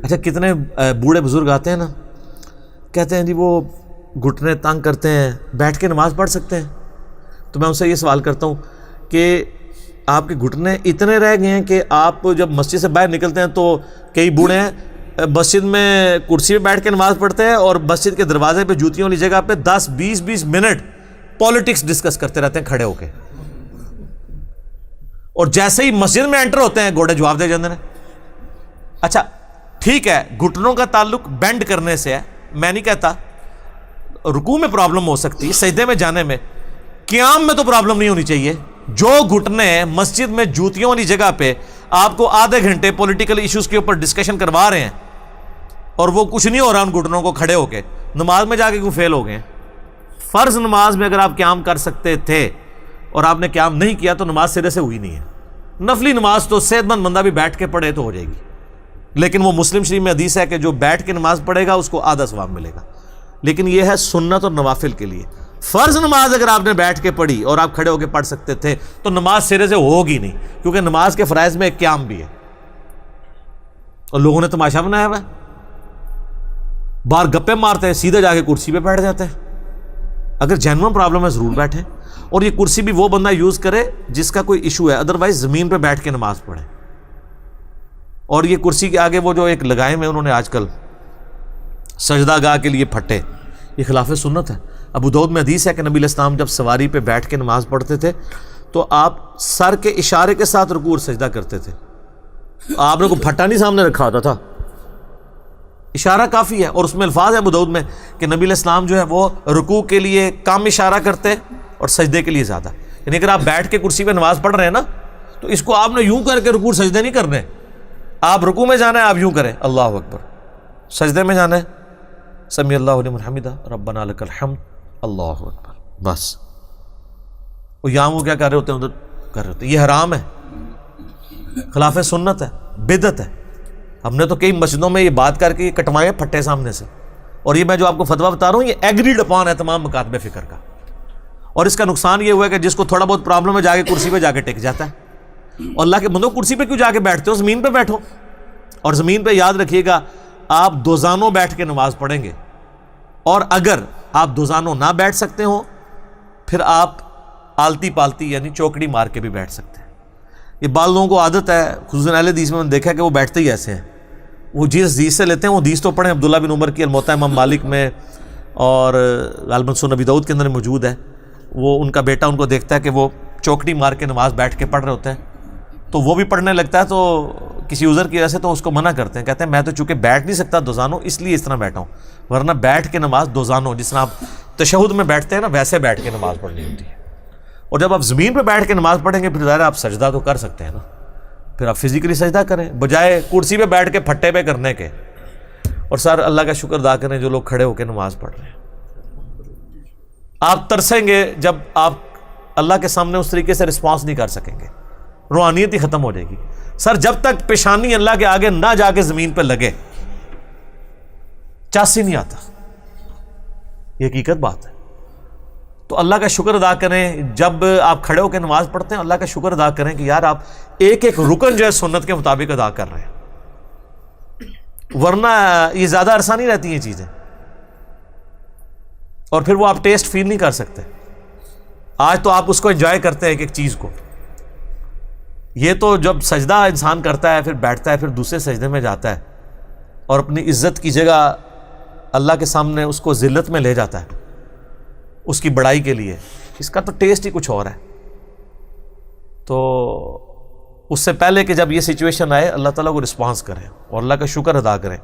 اچھا کتنے بوڑھے بزرگ آتے ہیں نا، کہتے ہیں جی وہ گھٹنے تنگ کرتے ہیں، بیٹھ کے نماز پڑھ سکتے ہیں؟ تو میں ان سے یہ سوال کرتا ہوں کہ آپ کے گھٹنے اتنے رہ گئے ہیں کہ آپ جب مسجد سے باہر نکلتے ہیں تو کئی بوڑھے ہیں مسجد میں کرسی پہ بیٹھ کے نماز پڑھتے ہیں اور مسجد کے دروازے پہ جوتیوں والی جگہ پہ 10-20 منٹ پالیٹکس ڈسکس کرتے رہتے ہیں کھڑے ہو کے، اور جیسے ہی مسجد میں انٹر ہوتے ہیں گوڑے جواب دے جاندے ہیں۔ اچھا ٹھیک ہے، گھٹنوں کا تعلق بینڈ کرنے سے ہے، میں نہیں کہتا رکوع میں پرابلم ہو سکتی ہے، سجدے میں جانے میں، قیام میں تو پرابلم نہیں ہونی چاہیے۔ جو گھٹنے مسجد میں جوتیوں والی جگہ پہ آپ کو آدھے گھنٹے پولیٹیکل ایشوز کے اوپر ڈسکشن کروا رہے ہیں اور وہ کچھ نہیں ہو رہا ان گھٹنوں کو کھڑے ہو کے، نماز میں جا کے کیوں فیل ہو گئے؟ فرض نماز میں اگر آپ قیام کر سکتے تھے اور آپ نے قیام نہیں کیا تو نماز سرے سے ہوئی نہیں ہے۔ نفلی نماز تو صحت مند بندہ بھی بیٹھ کے پڑھے تو ہو جائے گی، لیکن وہ مسلم شریف میں حدیث ہے کہ جو بیٹھ کے نماز پڑھے گا اس کو آدھا ثواب ملے گا، لیکن یہ ہے سنت اور نوافل کے لیے۔ فرض نماز اگر آپ نے بیٹھ کے پڑھی اور آپ کھڑے ہو کے پڑھ سکتے تھے تو نماز سرے سے ہوگی نہیں، کیونکہ نماز کے فرائض میں ایک قیام بھی ہے، اور لوگوں نے تماشا بنایا ہوا ہے، باہر گپے مارتے ہیں، سیدھے جا کے کرسی پہ بیٹھ جاتے ہیں۔ اگر جینوئن پرابلم ہے ضرور بیٹھیں، اور یہ کرسی بھی وہ بندہ یوز کرے جس کا کوئی ایشو ہے، ادروائز زمین پہ بیٹھ کے نماز پڑھے۔ اور یہ کرسی کے آگے وہ جو ایک لگائے میں انہوں نے آج کل سجدہ گاہ کے لیے پھٹے، یہ خلاف سنت ہے۔ ابو داؤد میں حدیث ہے کہ نبی علیہ السلام جب سواری پہ بیٹھ کے نماز پڑھتے تھے تو آپ سر کے اشارے کے ساتھ رکوع اور سجدہ کرتے تھے، آپ نے کوئی پھٹا نہیں سامنے رکھا ہوتا تھا، اشارہ کافی ہے۔ اور اس میں الفاظ ہے ابو داؤد میں کہ نبی علیہ السلام جو ہے وہ رکوع کے لیے کم اشارہ کرتے اور سجدے کے لیے زیادہ، یعنی اگر آپ بیٹھ کے کرسی پہ نماز پڑھ رہے ہیں نا تو اس کو آپ نے یوں کر کے رکوع سجدے نہیں کرنے، آپ رکوع میں جانا ہے آپ یوں کریں اللہ اکبر، سجدے میں جانا ہے سمیع اللہ لمن حمدہ ربنا لک الحمد اللہ اکبر، بس۔ وہ یہاں وہ کیا کر رہے ہوتے ہیں ادھر کر رہے ہوتے ہیں، یہ حرام ہے، خلاف سنت ہے، بدعت ہے۔ ہم نے تو کئی مسجدوں میں یہ بات کر کے یہ کٹوائے پھٹے سامنے سے، اور یہ میں جو آپ کو فتویٰ بتا رہا ہوں یہ ایگریڈ اپان ہے تمام مکاتب فکر کا۔ اور اس کا نقصان یہ ہوا ہے کہ جس کو تھوڑا بہت پرابلم ہے جا کے کرسی پہ جا کے ٹک جاتا ہے، اور اللہ کے بندوں کرسی پہ کیوں جا کے بیٹھتے ہو، زمین پہ بیٹھو۔ اور زمین پہ یاد رکھیے گا آپ دوزانوں بیٹھ کے نماز پڑھیں گے، اور اگر آپ دوزانوں نہ بیٹھ سکتے ہوں پھر آپ آلتی پالتی یعنی چوکڑی مار کے بھی بیٹھ سکتے ہیں۔ یہ بعض لوگوں کو عادت ہے، خصوصاً اہل حدیث میں نے دیکھا کہ وہ بیٹھتے ہی ایسے ہیں، وہ جس حدیث سے لیتے ہیں وہ حدیث تو پڑھیں عبداللہ بن عمر کی الموطا امام مالک میں، اور غالباً سنن ابی داؤد کے اندر موجود ہے، وہ ان کا بیٹا ان کو دیکھتا ہے کہ وہ چوکڑی مار کے نماز بیٹھ کے پڑھ رہے ہوتے ہیں تو وہ بھی پڑھنے لگتا ہے، تو کسی عذر کی وجہ سے تو اس کو منع کرتے ہیں، کہتے ہیں میں تو چونکہ بیٹھ نہیں سکتا دوزانوں اس لیے اس طرح بیٹھا ہوں، ورنہ بیٹھ کے نماز دوزانوں جس طرح آپ تشہد میں بیٹھتے ہیں نا ویسے بیٹھ کے نماز پڑھنی ہوتی ہے۔ اور جب آپ زمین پہ بیٹھ کے نماز پڑھیں گے پھر ظاہر آپ سجدہ تو کر سکتے ہیں نا، پھر آپ فزیکلی سجدہ کریں بجائے کرسی پہ بیٹھ کے پھٹے پہ کرنے کے۔ اور سر اللہ کا شکر ادا کریں جو لوگ کھڑے ہو کے نماز پڑھ رہے ہیں، آپ ترسیں گے جب آپ اللہ کے سامنے اس طریقے سے رسپانس نہیں کر سکیں گے، روحانیت ہی ختم ہو جائے گی۔ سر جب تک پیشانی اللہ کے آگے نہ جا کے زمین پہ لگے چاس ہی نہیں آتا، یہ حقیقت بات ہے۔ تو اللہ کا شکر ادا کریں جب آپ کھڑے ہو کے نماز پڑھتے ہیں، اللہ کا شکر ادا کریں کہ یار آپ ایک ایک رکن جو ہے سنت کے مطابق ادا کر رہے ہیں، ورنہ یہ زیادہ عرصہ نہیں رہتی یہ چیزیں، اور پھر وہ آپ ٹیسٹ فیل نہیں کر سکتے۔ آج تو آپ اس کو انجوائے کرتے ہیں ایک ایک چیز کو، یہ تو جب سجدہ انسان کرتا ہے پھر بیٹھتا ہے پھر دوسرے سجدے میں جاتا ہے اور اپنی عزت کی جگہ اللہ کے سامنے اس کو ذلت میں لے جاتا ہے اس کی بڑائی کے لیے، اس کا تو ٹیسٹ ہی کچھ اور ہے۔ تو اس سے پہلے کہ جب یہ سچویشن آئے اللہ تعالیٰ کو رسپانس کریں اور اللہ کا شکر ادا کریں